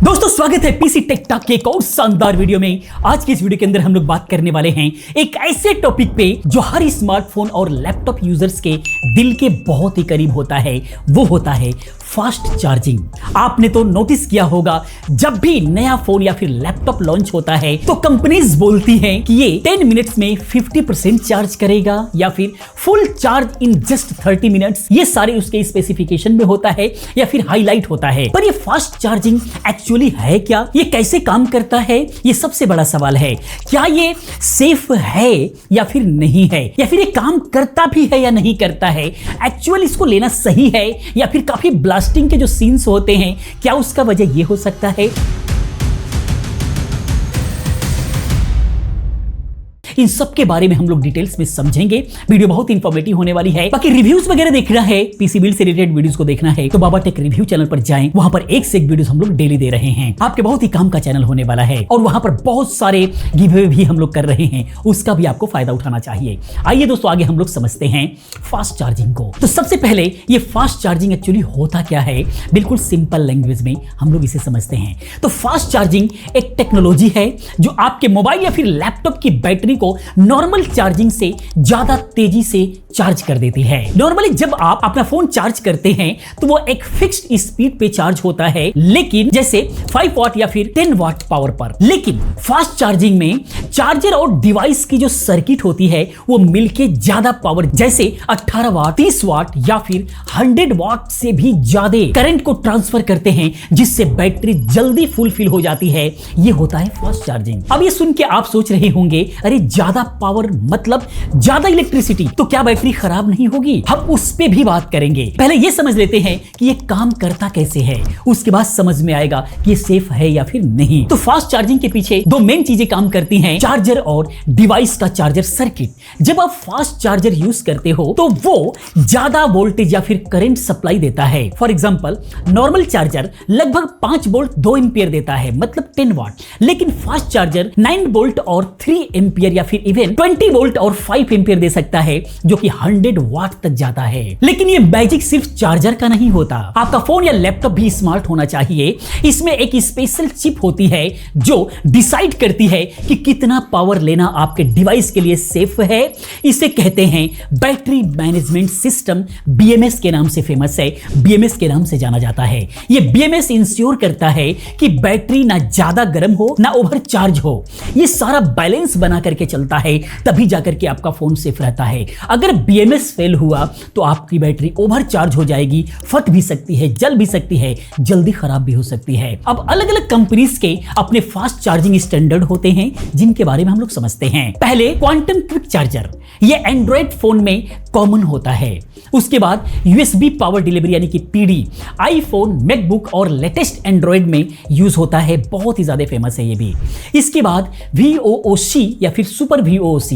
दोस्तों स्वागत है पीसी टेक टॉक के एक और शानदार वीडियो में। आज की इस वीडियो के अंदर हम लोग बात करने वाले हैं एक ऐसे टॉपिक पे जो हर स्मार्टफोन और लैपटॉप यूजर्स के दिल के बहुत ही करीब होता है। वो होता है फास्ट चार्जिंग। आपने तो नोटिस किया होगा जब भी नया फोन या फिर लैपटॉप लॉन्च होता है तो कंपनीज बोलती हैं कि ये 10 मिनट्स में 50% चार्ज करेगा या फिर full charge in just 30 minutes. ये सारे उसके स्पेसिफिकेशन में होता है या फिर हाईलाइट होता है। पर ये फास्ट चार्जिंग एक्चुअली है क्या? ये कैसे काम करता है? ये सबसे बड़ा सवाल है। क्या ये सेफ है या फिर नहीं है, या फिर ये काम करता भी है या नहीं करता है? एक्चुअली इसको लेना सही है या फिर काफी ब्लास्टिंग के जो सीन्स होते हैं, क्या उसका वजह ये हो सकता है? इन सब के बारे में हम लोग डिटेल्स में समझेंगे। वीडियो बहुत इंफॉर्मेटिव होने वाली है। बाकी रिव्यूज वगैरह देखना है, पीसी बिल्ड से रिलेटेड वीडियोस को देखना है तो बाबा टेक रिव्यू चैनल पर जाएं। वहां पर एक से एक वीडियोस हम लोग डेली दे रहे हैं। आपके बहुत ही काम का चैनल होने वाला है और वहां पर बहुत सारे गिव अवे भी हम लोग कर रहे हैं, उसका भी आपको फायदा उठाना चाहिए। आइए दोस्तों आगे हम लोग समझते हैं फास्ट चार्जिंग को। तो सबसे पहले ये फास्ट चार्जिंग एक्चुअली होता क्या है, बिल्कुल सिंपल लैंग्वेज में हम लोग इसे समझते हैं। तो फास्ट चार्जिंग एक टेक्नोलॉजी है जो आपके मोबाइल या फिर लैपटॉप की बैटरी को नॉर्मल चार्जिंग से ज्यादा तेजी से चार्ज कर देती है। नॉर्मली जब आप अपना फोन चार्ज करते हैं तो वो एक फिक्स्ड स्पीड पे चार्ज होता है, लेकिन जैसे 5 वाट या फिर 10 वाट पावर पर। लेकिन फास्ट चार्जिंग में चार्जर और डिवाइस की जो सर्किट होती है वो मिलके ज्यादा पावर जैसे 18 वाट, 30 वाट या फिर 100 वाट से भी ज्यादा करंट को ट्रांसफर करते हैं, जिससे बैटरी जल्दी फुलफिल हो जाती है। ये होता है फास्ट चार्जिंग। अब ये सुन के आप सोच रहे होंगे अरे ज्यादा पावर मतलब ज्यादा इलेक्ट्रिसिटी, तो क्या बैटरी खराब नहीं होगी? हम उस पे भी बात करेंगे। पहले ये समझ लेते हैं कि ये काम करता कैसे है, उसके बाद समझ में आएगा कि ये सेफ है या फिर नहीं। तो फास्ट चार्जिंग के पीछे दो मेन चीजें काम करती हैं, चार्जर और डिवाइस का चार्जर सर्किट। जब आप फास्ट चार्जर यूज करते हो तो वो ज्यादा वोल्टेज या फिर करंट सप्लाई देता है। फॉर एग्जांपल नॉर्मल चार्जर लगभग 5 वोल्ट 2 एम्पियर देता है, मतलब 10 वाट, लेकिन फास्ट चार्जर 9 वोल्ट और 3 एम्पियर या फिर इवन 20 वोल्ट और 5 एम्पियर दे सकता है, जो कि 100 वाट तक जाता है। लेकिन ये मैजिक सिर्फ चार्जर का नहीं होता। आपका फोन या लैपटॉप भी स्मार्ट होना चाहिए। इसमें एक स्पेशल चिप होती है जो डिसाइड करती है कि कितना पावर लेना आपके डिवाइस के लिए सेफ है। इसे कहते हैं बैटरी मैनेजमेंट सिस्टम, बीएमएस के नाम से फेमस है, बीएमएस के नाम से जाना जाता है। ये बीएमएस इंश्योर करता है कि बैटरी ना ज्यादा गर्म हो ना ओवर चार्ज हो। ये सारा बैलेंस बना करके चलता है, तभी जाकर के आपका फोन सेफ रहता है। अगर बीएमएस फेल हुआ तो आपकी बैटरी ओवर चार्ज हो जाएगी, फट भी सकती है, जल भी सकती है, जल्दी खराब भी हो सकती है। अब अलग अलग कंपनीज के अपने फास्ट चार्जिंग स्टैंडर्ड होते हैं, जिनके बारे में हम लोग समझते हैं। पहले क्वांटम क्विक चार्जर, ये एंड्रॉइड फोन में कॉमन होता है। उसके बाद यूएसबी पावर डिलीवरी यानी कि पीडी आईफोन, मैकबुक और लेटेस्ट एंड्रॉइड में यूज होता है, बहुत ही ज्यादा फेमस है ये भी। इसके बाद VOOC या फिर सुपर VOOC,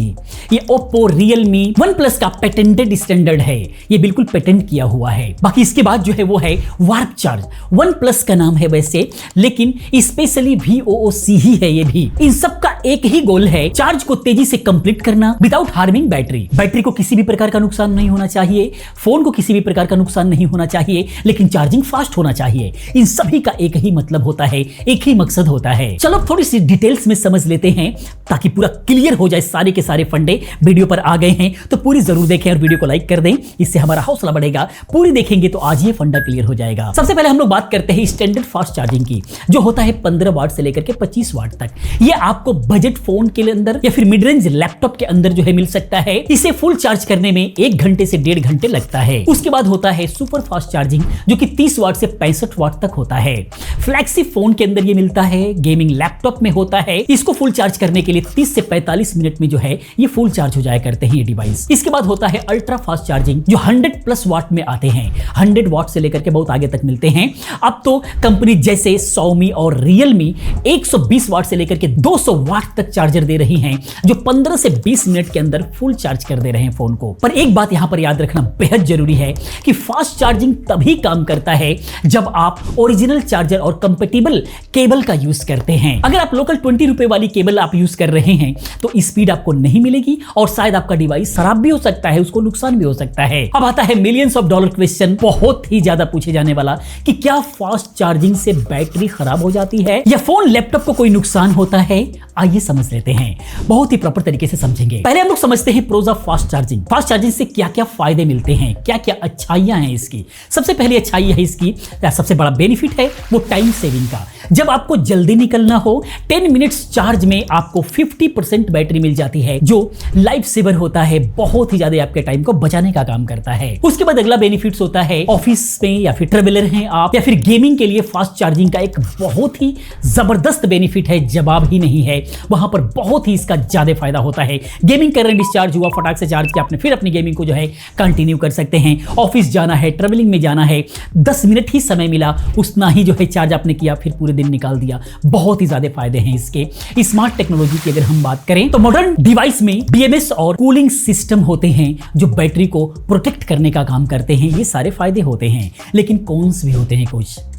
ये ओप्पो, रियलमी, वन प्लस का पेटेंटेड स्टैंडर्ड है, ये बिल्कुल पेटेंट किया हुआ है। बाकी इसके बाद जो है वो है वार्प चार्ज, वन प्लस का नाम है वैसे, लेकिन स्पेशली VOOC ही है ये भी। इन सब का एक ही गोल है, चार्ज को तेजी से कंप्लीट करना विदाउट हार्मिंग बैटरी। बैटरी को किसी भी प्रकार का नुकसान नहीं होना चाहिए, फोन को किसी भी प्रकार का नुकसान नहीं होना चाहिए, लेकिन चार्जिंग फास्ट होना चाहिए। इन सभी का एक ही मतलब होता है, एक ही मकसद होता है। चलो थोड़ी सी डिटेल्स में समझ लेते हैं ताकि पूरा क्लियर हो जाए। सारे के सारे फंडे वीडियो पर आ गए हैं तो पूरी जरूर देखें और वीडियो को लाइक कर दें, इससे हमारा हौसला बढ़ेगा। पूरी देखेंगे तो आज ये फंडा क्लियर हो जाएगा। सबसे पहले हम लोग बात करते हैं स्टैंडर्ड फास्ट चार्जिंग की, जो होता है 15 वाट से लेकर के 25 वाट तक। ये आपको बजट फोन के अंदर या फिर मिड रेंज लैपटॉप के अंदर जो है मिल सकता है। इसे फुल चार्ज करने में 1 घंटे से 1.5 घंटे लगता है। उसके बाद होता है सुपर फास्ट चार्जिंग, जो कि 30 वाट से 65 वाट तक होता है। फ्लैगशिप फोन के अंदर ये मिलता है, गेमिंग लैपटॉप में होता है। इसको फुल चार्ज करने के लिए 30 से 45 मिनट में जो है ये फुल चार्ज हो जाया करते हैं ये डिवाइस। इसके बाद होता है अल्ट्रा फास्ट चार्जिंग, जो 100+ वाट में आते हैं। 100 वाट से लेकर के बहुत आगे तक मिलते हैं। अब तो कंपनी जैसे Xiaomi और Realme 120 वाट से लेकर के 200 वाट तक चार्जर दे रही हैं, जो 15 से 20 मिनट के अंदर फुल चार्ज कर दे रहे हैं फोन को। पर एक बात यहां पर याद रखना बेहद जरूरी है कि फास्ट चार्जिंग तभी काम करता है जब आप ओरिजिनल चार्जर और कंपेटिबल केबल का यूज करते हैं। अगर आप लोकल 20 रुपए वाली केबल आप यूज कर रहे हैं तो स्पीड आपको नहीं मिलेगी और शायद आपका डिवाइस खराब भी हो सकता सकता है, उसको नुकसान भी हो सकता है। अब आता है मिलियंस ऑफ डॉलर क्वेश्चन, बहुत ही ज्यादा पूछे जाने वाला, कि क्या फास्ट चार्जिंग से बैटरी खराब हो जाती है या फोन लैपटॉप को कोई नुकसान होता है? आइए समझ लेते हैं, बहुत ही प्रॉपर तरीके से समझेंगे। पहले हम लोग समझते हैं pros of fast charging. Fast charging से क्या क्या फायदे मिलते हैं, क्या क्या अच्छाइयां हैं इसकी। सबसे पहली अच्छाई है इसकी, सबसे बड़ा बेनिफिट है वो टाइम सेविंग का। जब आपको जल्दी निकलना हो, 10 मिनट्स चार्ज में आपको 50% बैटरी मिल जाती है, जो लाइफ सेवर होता है, बहुत ही ज्यादा आपके टाइम को बचाने का काम करता है। उसके बाद अगला बेनिफिट्स होता है ऑफिस में या फिर ट्रेवलर हैं आप या फिर गेमिंग के लिए फास्ट चार्जिंग का एक बहुत ही जबरदस्त बेनिफिट है, जवाब ही नहीं है। वहां पर बहुत ही इसका ज्यादा फायदा होता है। गेमिंग करंट डिस्चार्ज हुआ, फटाक से चार्ज किया आपने, फिर अपनी गेमिंग को जो है कंटिन्यू कर सकते हैं। ऑफिस जाना है, ट्रेवलिंग में जाना है, 10 मिनट ही समय मिला, उतना ही जो है चार्ज आपने किया, फिर पूरे दिन निकाल दिया। बहुत ही ज्यादा फायदे हैं इसके। स्मार्ट टेक्नोलॉजी की अगर हम बात करें तो मॉडर्न डिवाइस में BMS और कूलिंग सिस्टम होते हैं जो बैटरी को प्रोटेक्ट करने का काम करते हैं। ये सारे फायदे होते हैं, लेकिन कॉन्स भी होते हैं,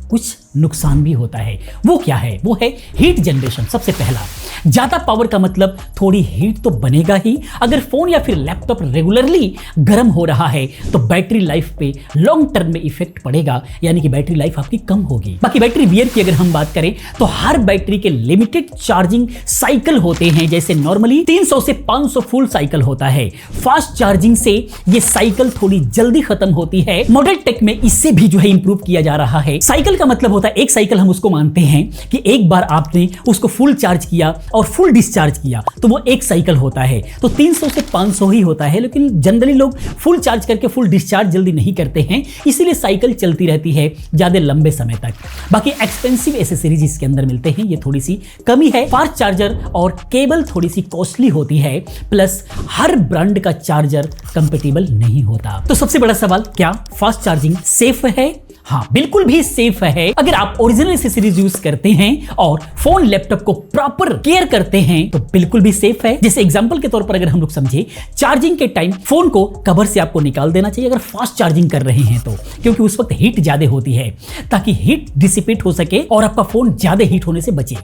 कुछ नुकसान भी होता है। वो क्या है? वो है हीट जनरेशन। सबसे पहला, ज्यादा पावर का मतलब थोड़ी हीट तो बनेगा ही। अगर फोन या फिर लैपटॉप रेगुलरली गर्म हो रहा है तो बैटरी लाइफ पे लॉन्ग टर्म में इफेक्ट पड़ेगा, यानी कि बैटरी लाइफ आपकी कम होगी। बाकी बैटरी वियर की अगर हम बात करें तो हर बैटरी के लिमिटेड चार्जिंग साइकिल होते हैं। जैसे नॉर्मली 300 से 500 फुल साइकिल होता है, फास्ट चार्जिंग से ये साइकिल थोड़ी जल्दी खत्म होती है। मॉडल टेक में इससे भी जो है इंप्रूव किया जा रहा है। साइकिल का मतलब होता है, एक साइकिल हम उसको मानते हैं कि एक बार आपने उसको फुल चार्ज किया और फुल डिस्चार्ज किया तो वो एक साइकिल होता है। तो 300 से 500 ही होता है, लेकिन जनरली लोग फुल चार्ज करके फुल डिस्चार्ज जल्दी नहीं करते हैं, इसीलिए साइकिल चलती रहती है ज्यादा लंबे समय तक। बाकी एक्सपेंसिव एसेसरीज इसके अंदर मिलते हैं, ये थोड़ी सी कमी है। फास्ट चार्जर और केबल थोड़ी सी कॉस्टली होती है, प्लस हर ब्रांड का चार्जर कंपेटेबल नहीं होता। तो सबसे बड़ा सवाल, क्या फास्ट चार्जिंग सेफ है? हाँ, बिल्कुल भी सेफ है। अगर आप ओरिजिनल एसेसरीज यूज करते हैं और फोन लैपटॉप को प्रॉपर केयर करते हैं तो बिल्कुल भी सेफ है। जैसे एग्जांपल के तौर पर अगर हम लोग समझे, चार्जिंग के टाइम फोन को कवर से आपको निकाल देना चाहिए अगर फास्ट चार्जिंग कर रहे हैं तो, क्योंकि उस वक्त हीट ज्यादा होती है, ताकि हीट डिसिपेट हो सके और आपका फोन ज्यादा हीट होने से बचे।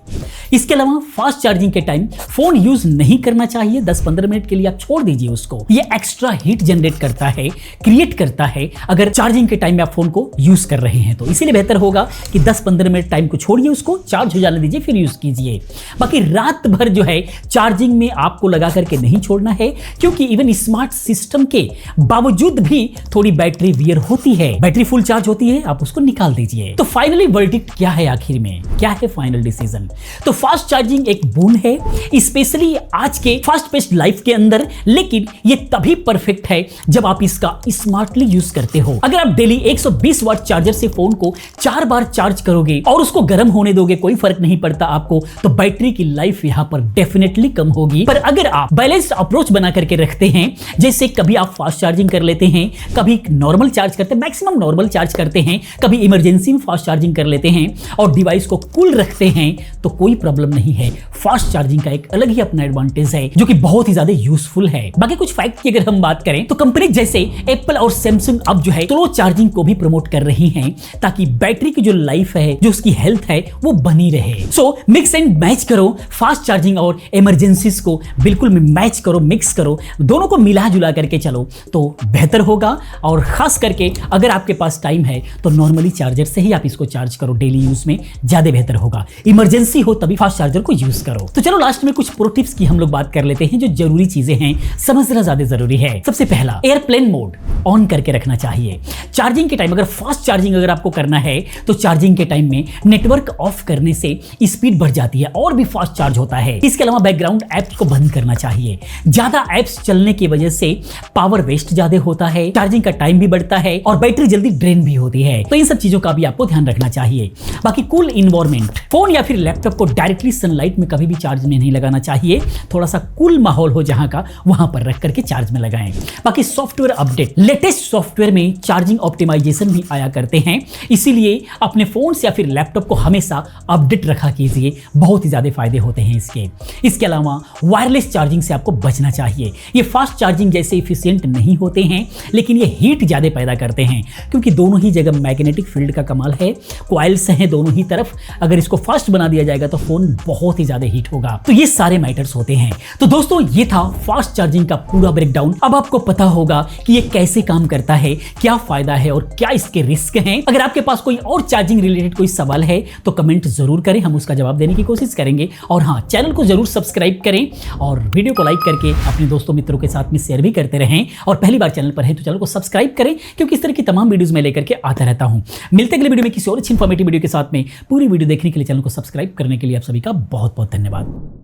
इसके अलावा फास्ट चार्जिंग के टाइम फोन यूज नहीं करना चाहिए, 10-15 मिनट के लिए आप छोड़ दीजिए उसको। ये एक्स्ट्रा हीट जनरेट करता है, क्रिएट करता है अगर चार्जिंग के टाइम में आप फोन को यूज कर रहे हैं तो। इसीलिए बेहतर होगा कि 10-15 मिनट टाइम को छोड़िए, उसको चार्ज हो जाने दीजिए, फिर यूज कीजिए। बाकी रात भर जो है चार्जिंग में आपको लगा करके नहीं छोड़ना है, क्योंकि इवन स्मार्ट सिस्टम के बावजूद भी थोड़ी बैटरी वियर होती है। बैटरी फुल चार्ज होती है, आप उसको निकाल दीजिए। तो फाइनली वर्डिक्ट क्या है, आखिर में क्या है फाइनल डिसीजन? तो फास्ट चार्जिंग एक बून है, स्पेशली आज के फास्ट पेस्ड लाइफ के अंदर, लेकिन ये तभी परफेक्ट है जब आप इसका स्मार्टली यूज करते हो। अगर आप डेली 120 वाट चार्जर से फोन को 4 बार चार्ज करोगे और उसको गर्म होने दोगे, कोई फर्क नहीं पड़ता आपको, तो बैटरी की लाइफ यहां पर डेफिनेटली कम होगी। पर अगर आप बैलेंस्ड अप्रोच बना करके रखते हैं, जैसे कभी आप फास्ट चार्जिंग कर लेते हैं, कभी नॉर्मल चार्ज करते हैं, मैक्सिमम नॉर्मल चार्ज करते हैं, कभी इमरजेंसी में फास्ट चार्जिंग कर लेते हैं और डिवाइस को कूल रखते हैं, तो कोई प्रॉब्लम नहीं है। फास्ट चार्जिंग का एक अलग ही अपना एडवांटेज है जो कि बहुत ही ज्यादा यूजफुल है। बाकी कुछ फैक्ट की अगर हम बात करें तो कंपनी जैसे एप्पल और सैमसंग अब जो है स्लो चार्जिंग को भी प्रमोट कर रही हैं, ताकि बैटरी की जो लाइफ है, जो उसकी हेल्थ है, वो बनी रहे। सो मिक्स एंड मैच करो, फास्ट चार्जिंग और इमरजेंसीज को बिल्कुल मैच करो, मिक्स करो, दोनों को मिला जुला करके चलो तो बेहतर होगा। और खास करके अगर आपके पास टाइम है तो नॉर्मली चार्जर से ही आप इसको चार्ज करो, डेली यूज में ज्यादा बेहतर होगा। इमरजेंसी हो तभी फास्ट चार्जर को यूज करो। तो चलो लास्ट में कुछ प्रो टिप्स की हम लोग बात कर लेते हैं, जो जरूरी चीजें हैं, समझना ज्यादा जरूरी है। सबसे पहला, एयरप्लेन मोड ऑन करके रखना चाहिए चार्जिंग के टाइम। अगर फास्ट चार्जिंग अगर आपको करना है तो चार्जिंग के टाइम में नेटवर्क ऑफ करने से स्पीड बढ़ जाती है और भी फास्ट चार्ज होता है। इसके अलावा बैकग्राउंड ऐप्स को बंद करना चाहिए। ज्यादा ऐप्स चलने की वजह से पावर वेस्ट ज्यादा होता है, चार्जिंग का टाइम भी बढ़ता है और बैटरी जल्दी ड्रेन भी होती है। तो इन सब चीजों का भी आपको ध्यान रखना चाहिए। बाकी कूल इन्वायरमेंट, फोन या फिर लैपटॉप को डायरेक्टली सनलाइट में कभी भी चार्ज में नहीं लगाना चाहिए। थोड़ा सा कूल माहौल हो जहां का, वहां पर रख करके चार्ज में लगाएं। बाकी सॉफ्टवेयर अपडेट, लेटेस्ट सॉफ्टवेयर में चार्जिंग ऑप्टिमाइजेशन भी आया करते हैं, इसीलिए अपने फोन या फिर लैपटॉप को हमेशा अपडेट रखा कीजिए, बहुत ही ज्यादा फायदे होते हैं इसके। इसके अलावा वायरलेस चार्जिंग से आपको बचना चाहिए। ये फास्ट चार्जिंग जैसे इफिशिएंट नहीं होते हैं, लेकिन ये हीट ज्यादा पैदा करते हैं, क्योंकि दोनों ही जगह मैग्नेटिक फील्ड का कमाल है, कॉइल्स हैं दोनों ही तरफ। अगर इसको फास्ट बना दिया जाएगा तो फोन बहुत ही ज्यादा हीट होगा। तो ये सारे मैटर्स होते हैं। तो दोस्तों ये था फास्ट चार्जिंग का पूरा ब्रेकडाउन। अब आपको पता होगा कि ये कैसे काम करता है, क्या फायदा है और क्या इसके रिस्क हैं। अगर आपके पास कोई और चार्जिंग रिलेटेड कोई सवाल है तो कमेंट जरूर करें, हम उसका जवाब देने की कोशिश करेंगे। और हाँ, चैनल को जरूर सब्सक्राइब करें और वीडियो को लाइक करके अपने दोस्तों मित्रों के साथ में शेयर भी करते रहें। और पहली बार चैनल पर है तो चैनल को सब्सक्राइब करें, क्योंकि इस तरह की तमाम वीडियोस में लेकर के आता रहता हूं। मिलते अगले वीडियो में किसी और अच्छी इंफॉर्मेटिव वीडियो के साथ में। पूरी वीडियो देखने के लिए, चैनल को सब्सक्राइब करने के लिए आप सभी का बहुत बहुत धन्यवाद।